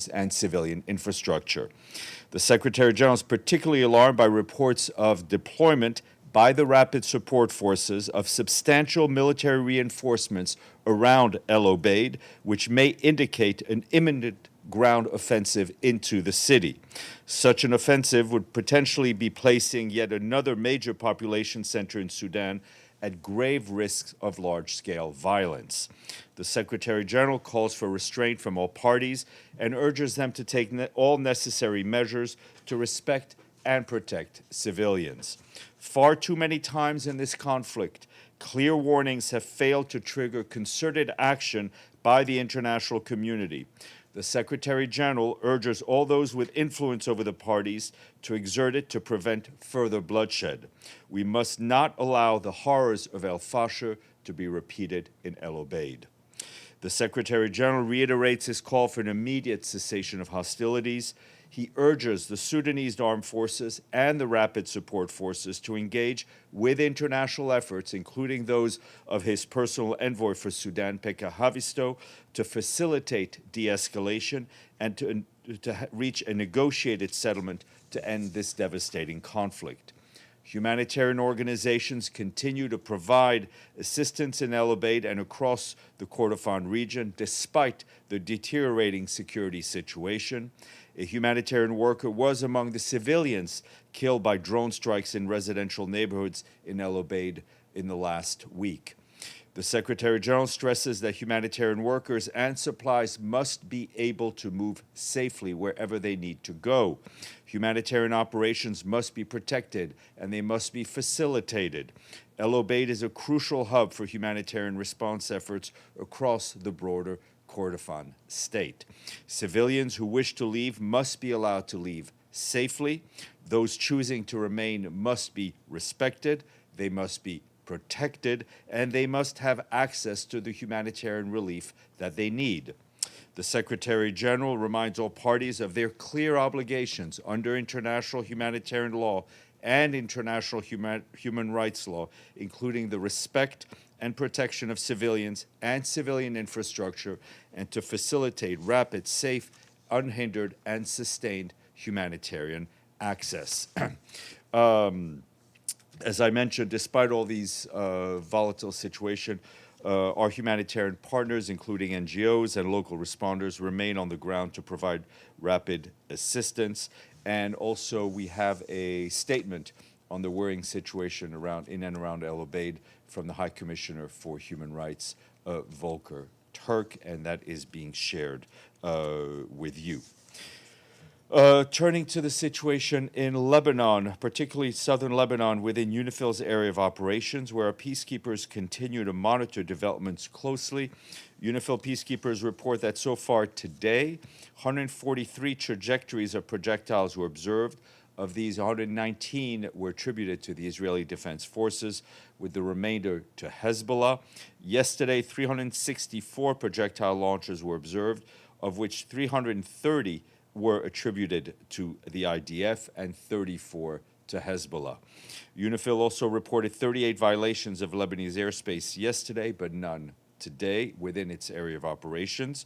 and civilian infrastructure. The Secretary General is particularly alarmed by reports of deployment by the Rapid Support Forces of substantial military reinforcements around El Obeid, which may indicate an imminent ground offensive into the city. Such an offensive would potentially be placing yet another major population center in Sudan at grave risks of large-scale violence. The Secretary General calls for restraint from all parties and urges them to take all necessary measures to respect and protect civilians. Far too many times in this conflict, clear warnings have failed to trigger concerted action by the international community. The Secretary General urges all those with influence over the parties to exert it to prevent further bloodshed. We must not allow the horrors of El Fasher to be repeated in El Obeid. The Secretary General reiterates his call for an immediate cessation of hostilities. He urges the Sudanese armed forces and the Rapid Support Forces to engage with international efforts, including those of his personal envoy for Sudan, Pekka Haavisto, to facilitate de-escalation and to reach a negotiated settlement to end this devastating conflict. Humanitarian organizations continue to provide assistance in El Obeid and across the Kordofan region, despite the deteriorating security situation. A humanitarian worker was among the civilians killed by drone strikes in residential neighborhoods in El Obeid in the last week. The Secretary General stresses that humanitarian workers and supplies must be able to move safely wherever they need to go. Humanitarian operations must be protected and they must be facilitated. El Obeid is a crucial hub for humanitarian response efforts across the broader Kordofan state. Civilians who wish to leave must be allowed to leave safely. Those choosing to remain must be respected. They must be protected, and they must have access to the humanitarian relief that they need. The Secretary General reminds all parties of their clear obligations under international humanitarian law and international human rights law, including the respect and protection of civilians and civilian infrastructure, and to facilitate rapid, safe, unhindered, and sustained humanitarian access. As I mentioned, despite all these volatile situation, our humanitarian partners, including NGOs and local responders, remain on the ground to provide rapid assistance. And also, we have a statement on the worrying situation in and around El Obeid from the High Commissioner for Human Rights, Volker Turk, and that is being shared with you. Turning to the situation in Lebanon, particularly southern Lebanon, within UNIFIL's area of operations, where our peacekeepers continue to monitor developments closely. UNIFIL peacekeepers report that so far today, 143 trajectories of projectiles were observed. Of these, 119 were attributed to the Israeli Defense Forces, with the remainder to Hezbollah. Yesterday, 364 projectile launches were observed, of which 330 were attributed to the IDF and 34 to Hezbollah. UNIFIL also reported 38 violations of Lebanese airspace yesterday, but none today within its area of operations.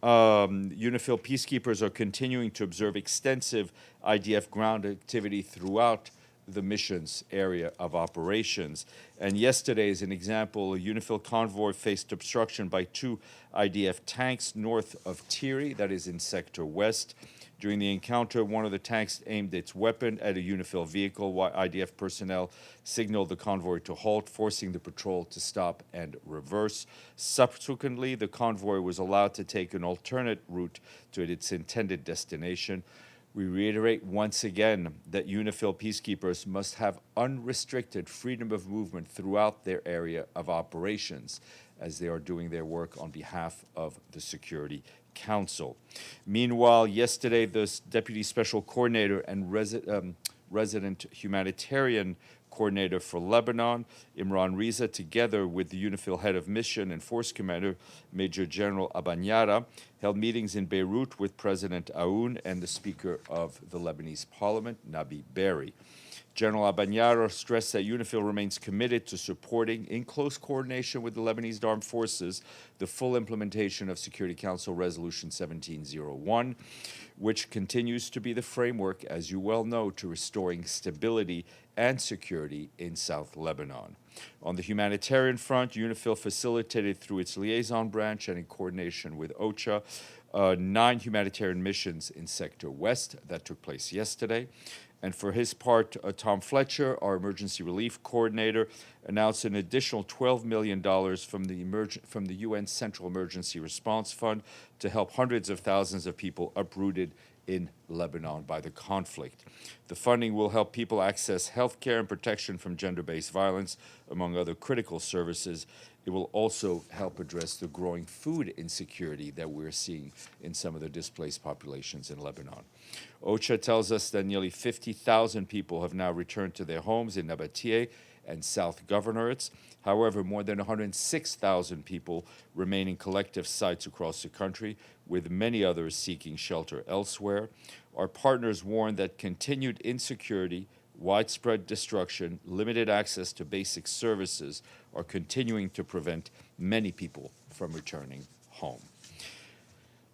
UNIFIL peacekeepers are continuing to observe extensive IDF ground activity throughout the mission's area of operations. And yesterday, as an example, a UNIFIL convoy faced obstruction by 2 IDF tanks north of Tiri, that is in Sector West. During the encounter, one of the tanks aimed its weapon at a UNIFIL vehicle, while IDF personnel signaled the convoy to halt, forcing the patrol to stop and reverse. Subsequently, the convoy was allowed to take an alternate route to its intended destination. We reiterate once again that UNIFIL peacekeepers must have unrestricted freedom of movement throughout their area of operations as they are doing their work on behalf of the Security Council. Meanwhile, yesterday, the Deputy Special Coordinator and Resident Humanitarian Coordinator for Lebanon, Imran Riza, together with the UNIFIL Head of Mission and Force Commander, Major General Abanyara, held meetings in Beirut with President Aoun and the Speaker of the Lebanese Parliament, Nabi Berri. General Abanyaro stressed that UNIFIL remains committed to supporting, in close coordination with the Lebanese Armed Forces, the full implementation of Security Council Resolution 1701, which continues to be the framework, as you well know, to restoring stability and security in South Lebanon. On the humanitarian front, UNIFIL facilitated through its liaison branch and in coordination with OCHA 9 humanitarian missions in Sector West that took place yesterday. And for his part, Tom Fletcher, our emergency relief coordinator, announced an additional $12 million from the UN Central Emergency Response Fund to help hundreds of thousands of people uprooted in Lebanon by the conflict. The funding will help people access health care and protection from gender-based violence, among other critical services. It will also help address the growing food insecurity that we're seeing in some of the displaced populations in Lebanon. OCHA tells us that nearly 50,000 people have now returned to their homes in Nabatea and South Governorates. However, more than 106,000 people remain in collective sites across the country, with many others seeking shelter elsewhere. Our partners warn that continued insecurity, widespread destruction, limited access to basic services are continuing to prevent many people from returning home.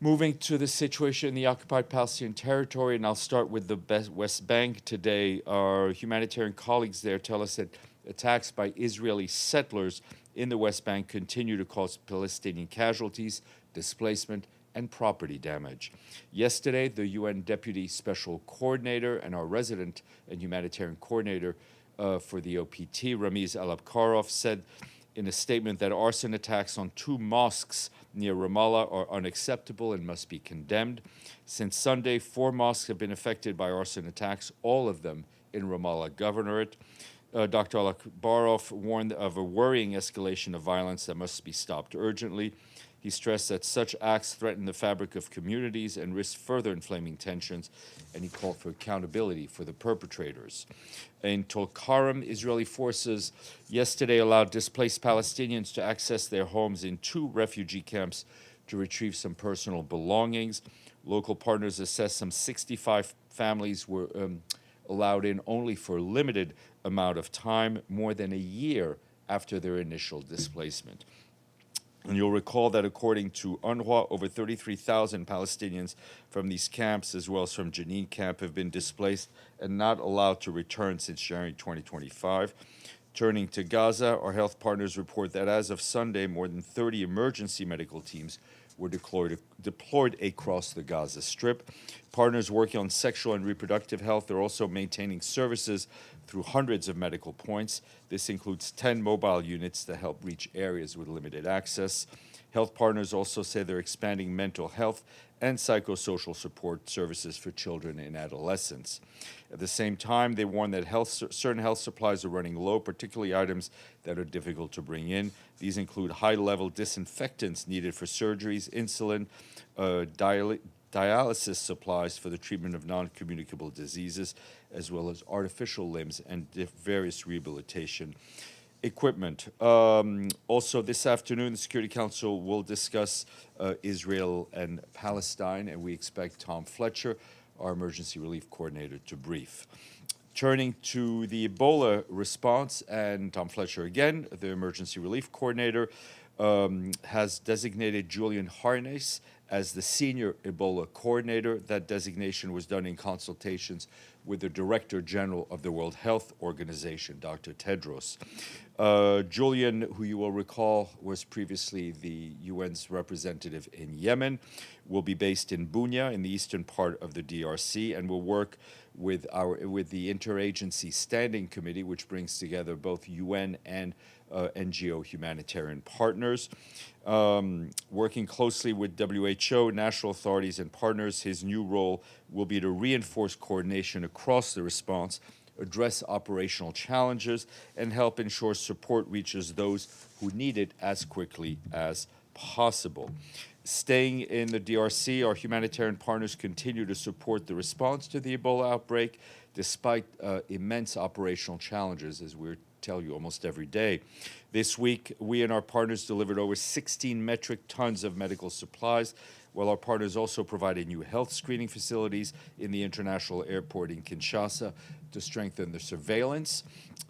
Moving to the situation in the occupied Palestinian territory, and I'll start with the West Bank today. Our humanitarian colleagues there tell us that attacks by Israeli settlers in the West Bank continue to cause Palestinian casualties, displacement, and property damage. Yesterday, the UN Deputy Special Coordinator and our resident and humanitarian coordinator for the OPT, Ramiz Alabkarov, said in a statement that arson attacks on 2 mosques near Ramallah are unacceptable and must be condemned. Since Sunday, 4 mosques have been affected by arson attacks, all of them in Ramallah Governorate. Dr. Alabkarov warned of a worrying escalation of violence that must be stopped urgently. He stressed that such acts threaten the fabric of communities and risk further inflaming tensions, and he called for accountability for the perpetrators. In Tulkarm, Israeli forces yesterday allowed displaced Palestinians to access their homes in 2 refugee camps to retrieve some personal belongings. Local partners assess some 65 families were allowed in only for a limited amount of time, more than a year after their initial displacement. And you'll recall that according to UNRWA, over 33,000 Palestinians from these camps, as well as from Jenin camp, have been displaced and not allowed to return since January 2025. Turning to Gaza, our health partners report that as of Sunday, more than 30 emergency medical teams were deployed across the Gaza Strip. Partners working on sexual and reproductive health are also maintaining services through hundreds of medical points. This includes 10 mobile units that help reach areas with limited access. Health partners also say they're expanding mental health and psychosocial support services for children and adolescents. At the same time, they warn that certain health supplies are running low, particularly items that are difficult to bring in. These include high-level disinfectants needed for surgeries, insulin, dialysis supplies for the treatment of non-communicable diseases, as well as artificial limbs and various rehabilitation equipment. Also, this afternoon, the Security Council will discuss Israel and Palestine, and we expect Tom Fletcher, our emergency relief coordinator, to brief. Turning to the Ebola response, and Tom Fletcher again, the emergency relief coordinator, has designated Julian Harness as the senior Ebola coordinator. That designation was done in consultations with the Director General of the World Health Organization, Dr. Tedros. Julian, who you will recall was previously the UN's representative in Yemen, will be based in Bunia in the eastern part of the DRC and will work with the Interagency Standing Committee, which brings together both UN and NGO humanitarian partners. Working closely with WHO, national authorities, and partners, his new role will be to reinforce coordination across the response, address operational challenges, and help ensure support reaches those who need it as quickly as possible. Staying in the DRC, our humanitarian partners continue to support the response to the Ebola outbreak, despite immense operational challenges, as we tell you almost every day. This week, we and our partners delivered over 16 metric tons of medical supplies, while our partners also provided new health screening facilities in the international airport in Kinshasa to strengthen the surveillance.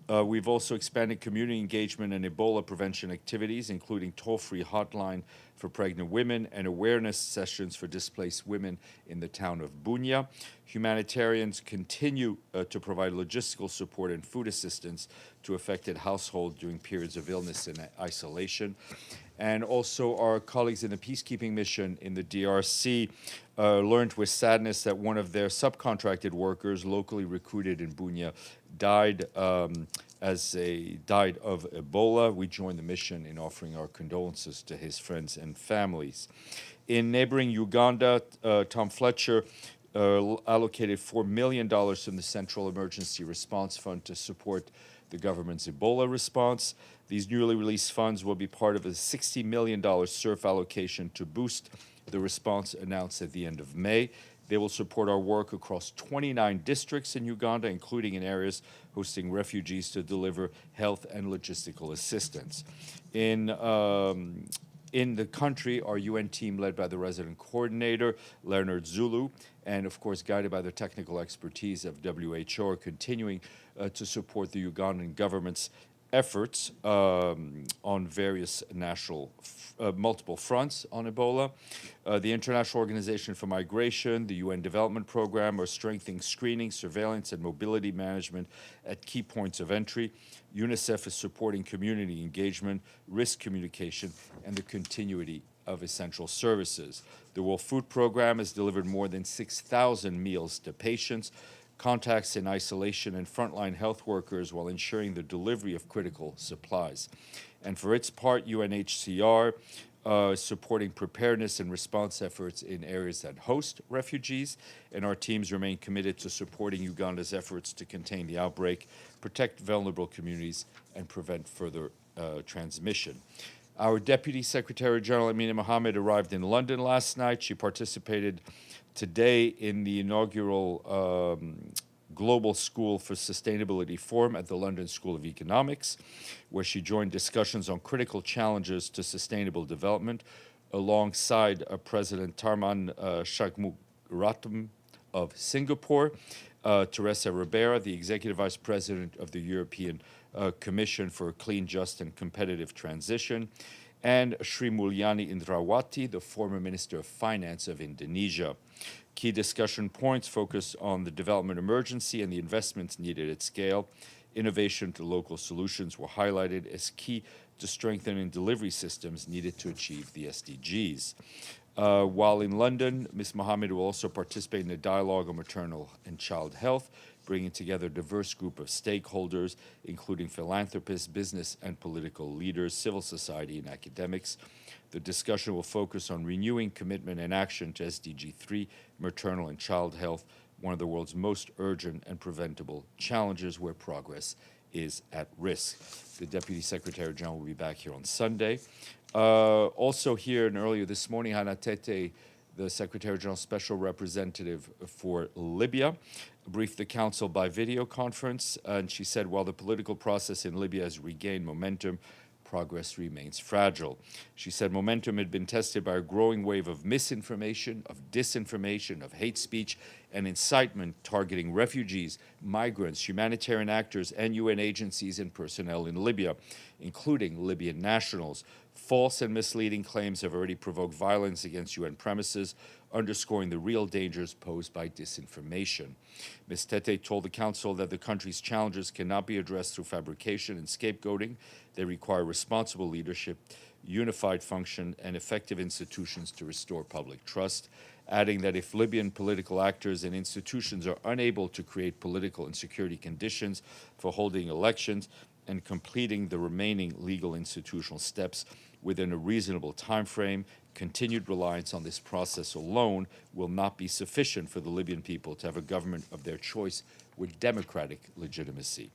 We've also expanded community engagement and Ebola prevention activities, including toll-free hotline for pregnant women and awareness sessions for displaced women in the town of Bunia. Humanitarians continue to provide logistical support and food assistance to affected households during periods of illness and isolation. And also our colleagues in the peacekeeping mission in the DRC learned with sadness that one of their subcontracted workers, locally recruited in Bunia, died of Ebola. We joined the mission in offering our condolences to his friends and families. In neighboring Uganda, Tom Fletcher allocated $4 million from the Central Emergency Response Fund to support the government's Ebola response. These newly released funds will be part of a $60 million SURF allocation to boost the response announced at the end of May. They will support our work across 29 districts in Uganda, including in areas hosting refugees, to deliver health and logistical assistance. In the country, our UN team, led by the resident coordinator, Leonard Zulu, and of course guided by the technical expertise of WHO, are continuing to support the Ugandan government's efforts on various multiple fronts on Ebola. The International Organization for Migration, the UN Development Program are strengthening screening, surveillance, and mobility management at key points of entry. UNICEF is supporting community engagement, risk communication, and the continuity of essential services. The World Food Program has delivered more than 6,000 meals to patients, contacts in isolation, and frontline health workers while ensuring the delivery of critical supplies. And for its part, UNHCR is supporting preparedness and response efforts in areas that host refugees, and our teams remain committed to supporting Uganda's efforts to contain the outbreak, protect vulnerable communities, and prevent further transmission. Our Deputy Secretary General Amina Mohammed arrived in London last night. She participated today in the inaugural Global School for Sustainability Forum at the London School of Economics, where she joined discussions on critical challenges to sustainable development alongside President Tharman Shanmugaratnam of Singapore, Teresa Ribera, the Executive Vice President of the European Commission for a Clean, Just, and Competitive Transition, and Sri Mulyani Indrawati, the former Minister of Finance of Indonesia. Key discussion points focus on the development emergency and the investments needed at scale. Innovation to local solutions were highlighted as key to strengthening delivery systems needed to achieve the SDGs. While in London, Ms. Mohammed will also participate in a dialogue on maternal and child health, bringing together a diverse group of stakeholders, including philanthropists, business and political leaders, civil society, and academics. The discussion will focus on renewing commitment and action to SDG 3, maternal and child health, one of the world's most urgent and preventable challenges where progress is at risk. The Deputy Secretary General will be back here on Sunday. Also here and earlier this morning, Hannah Tete, the Secretary General's Special Representative for Libya, briefed the Council by video conference, and she said while the political process in Libya has regained momentum, progress remains fragile. She said momentum had been tested by a growing wave of misinformation, of disinformation, of hate speech, and incitement targeting refugees, migrants, humanitarian actors, and UN agencies and personnel in Libya, including Libyan nationals. False and misleading claims have already provoked violence against UN premises, underscoring the real dangers posed by disinformation. Ms. Tete told the Council that the country's challenges cannot be addressed through fabrication and scapegoating. They require responsible leadership, unified function, and effective institutions to restore public trust, adding that if Libyan political actors and institutions are unable to create political and security conditions for holding elections and completing the remaining legal institutional steps within a reasonable time frame, continued reliance on this process alone will not be sufficient for the Libyan people to have a government of their choice with democratic legitimacy.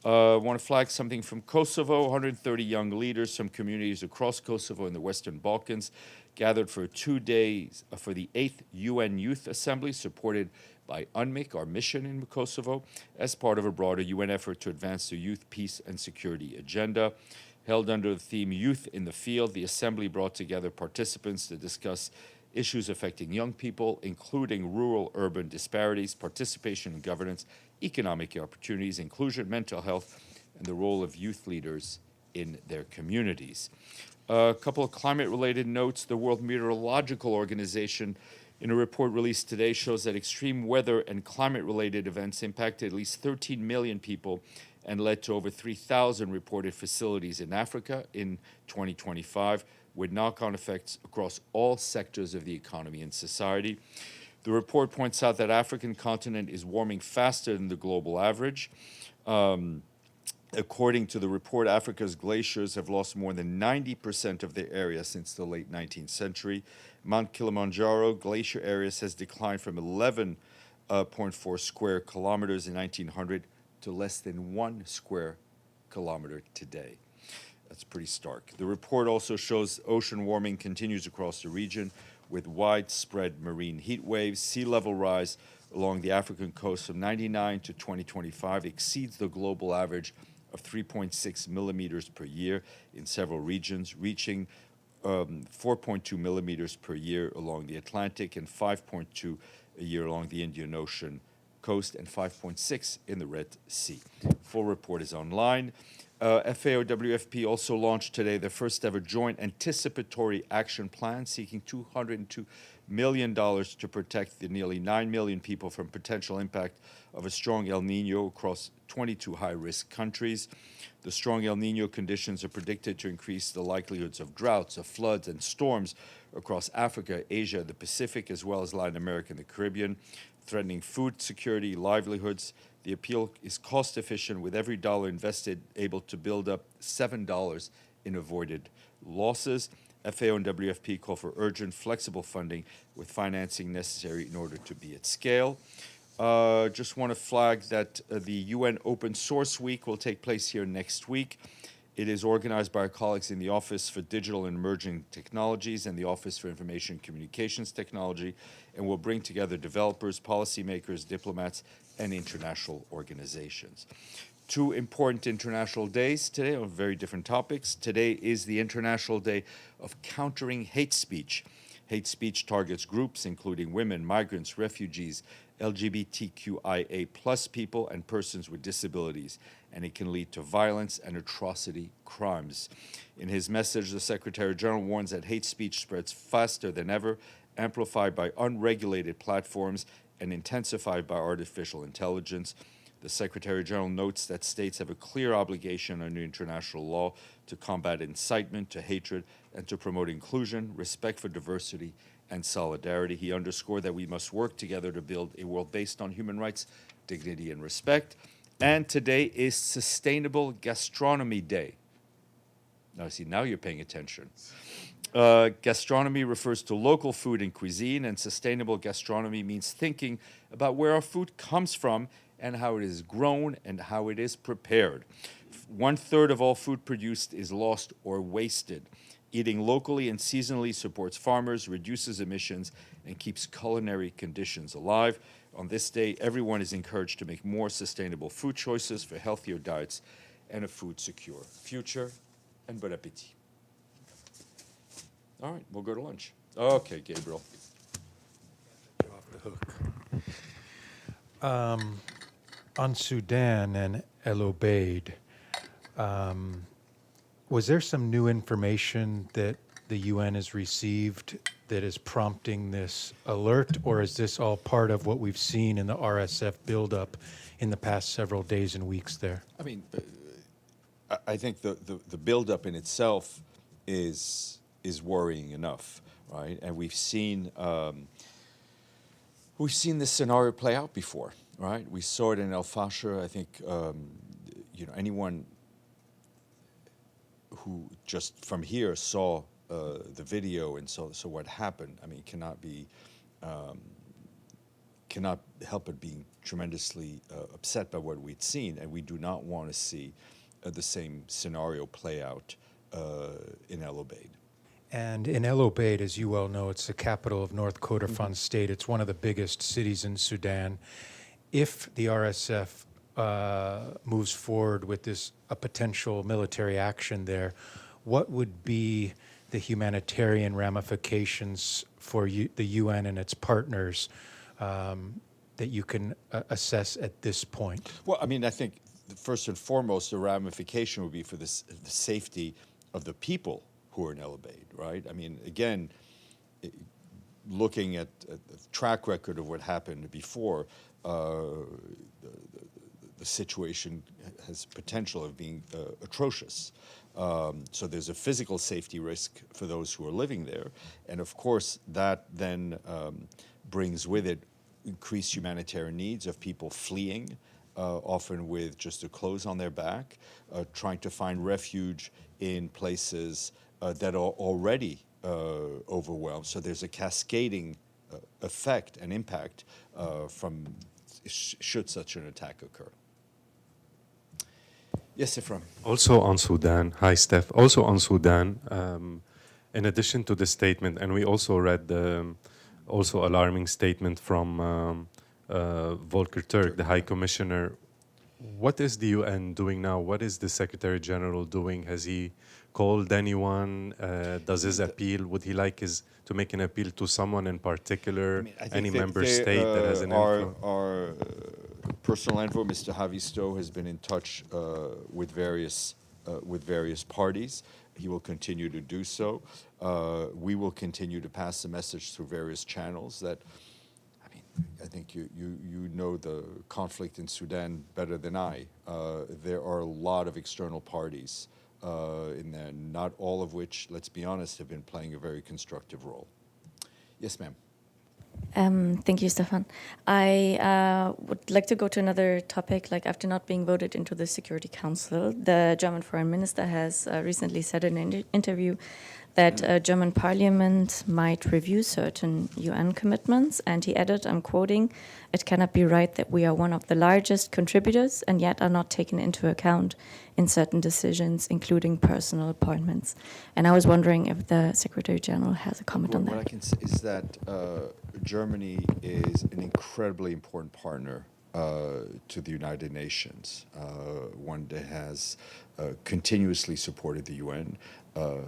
I want to flag something from Kosovo. 130 young leaders from communities across Kosovo and the Western Balkans gathered for 2 days for the 8th UN Youth Assembly, supported by UNMIC, our mission in Kosovo, as part of a broader UN effort to advance the youth, peace, and security agenda. Held under the theme Youth in the Field, the Assembly brought together participants to discuss issues affecting young people, including rural-urban disparities, participation in governance, economic opportunities, inclusion, mental health, and the role of youth leaders in their communities. A couple of climate-related notes. The World Meteorological Organization, in a report released today, shows that extreme weather and climate-related events impacted at least 13 million people and led to over 3,000 reported facilities in Africa in 2025, with knock-on effects across all sectors of the economy and society. The report points out that the African continent is warming faster than the global average. According to the report, Africa's glaciers have lost more than 90% of their area since the late 19th century. Mount Kilimanjaro glacier areas has declined from 11.4 square kilometers in 1900 to less than 1 square kilometer today. That's pretty stark. The report also shows ocean warming continues across the region with widespread marine heat waves. Sea level rise along the African coast from 1999 to 2025 exceeds the global average of 3.6 millimeters per year in several regions, reaching 4.2 millimeters per year along the Atlantic and 5.2 a year along the Indian Ocean coast and 5.6 in the Red Sea. Full report is online. FAO-WFP also launched today the first ever joint anticipatory action plan seeking $202 million to protect the nearly 9 million people from potential impact of a strong El Nino across 22 high-risk countries. The strong El Nino conditions are predicted to increase the likelihoods of droughts, of floods, and storms across Africa, Asia, the Pacific, as well as Latin America and the Caribbean, threatening food security, livelihoods. The appeal is cost-efficient, with every dollar invested able to build up $7 in avoided losses. FAO and WFP call for urgent, flexible funding with financing necessary in order to be at scale. Just want to flag that the UN Open Source Week will take place here next week. It is organized by our colleagues in the Office for Digital and Emerging Technologies and the Office for Information and Communications Technology, and will bring together developers, policymakers, diplomats, and international organizations. Two important international days today on very different topics. Today is the International Day of Countering Hate Speech. Hate speech targets groups including women, migrants, refugees, LGBTQIA+ people, and persons with disabilities, and it can lead to violence and atrocity crimes. In his message, the Secretary General warns that hate speech spreads faster than ever, amplified by unregulated platforms and intensified by artificial intelligence. The Secretary General notes that states have a clear obligation under international law to combat incitement to hatred and to promote inclusion, respect for diversity, and solidarity. He underscored that we must work together to build a world based on human rights, dignity, and respect. And today is Sustainable Gastronomy Day. Now, see, now you're paying attention. Gastronomy refers to local food and cuisine, and sustainable gastronomy means thinking about where our food comes from and how it is grown and how it is prepared. 1/3 of all food produced is lost or wasted. Eating locally and seasonally supports farmers, reduces emissions, and keeps culinary conditions alive. On this day, everyone is encouraged to make more sustainable food choices for healthier diets and a food-secure future. And bon appétit. All right, we'll go to lunch. Okay, Gabriel. Off the hook. On Sudan and El Obeid, was there some new information that the UN has received that is prompting this alert, or is this all part of what we've seen in the RSF buildup in the past several days and weeks there? I mean, I think the buildup in itself is worrying enough, right? And we've seen this scenario play out before, right? We saw it in El Fasher. I think anyone who just from here saw the video and so what happened, I mean, cannot help but being tremendously upset by what we'd seen, and we do not want to see the same scenario play out in El Obeid. And in El Obeid, as you well know, it's the capital of North Kordofan state. It's one of the biggest cities in Sudan. If the RSF moves forward with a potential military action there, what would be the humanitarian ramifications for the UN and its partners that you can assess at this point? Well, I mean, I think first and foremost, the ramification would be for the safety of the people who are in El Obeid, right? I mean, again, looking at the track record of what happened before, the situation has potential of being atrocious. So there's a physical safety risk for those who are living there. And of course, that then brings with it increased humanitarian needs of people fleeing, often with just the clothes on their back, trying to find refuge in places that are already overwhelmed. So there's a cascading effect and impact from should such an attack occur. Yes, Ephraim. Also on Sudan, hi Steph, also on Sudan, in addition to the statement, and we also read the also alarming statement from Volker Turk, the High Commissioner. What is the UN doing now? What is the Secretary General doing? Has he called anyone? Does his appeal, would he like to make an appeal to someone in particular, any member state that has an influence? Our personal envoy, Mr. Havisto, has been in touch with various parties. He will continue to do so. We will continue to pass the message through various channels that, I think you know the conflict in Sudan better than I. There are a lot of external parties in there, not all of which, let's be honest, have been playing a very constructive role. Yes, ma'am. Thank you, Stéphane. I would like to go to another topic. Like, after not being voted into the Security Council, the German Foreign Minister has recently said in an interview that German Parliament might review certain UN commitments, and he added, I'm quoting, "It cannot be right that we are one of the largest contributors and yet are not taken into account in certain decisions, including personal appointments." And I was wondering if the Secretary General has a comment on that. What I can say is that Germany is an incredibly important partner to the United Nations, one that has continuously supported the UN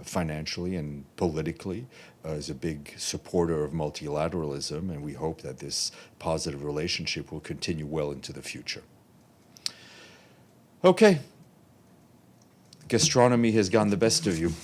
financially and politically, is a big supporter of multilateralism, and we hope that this positive relationship will continue well into the future. Okay. Gastronomy has gotten the best of you.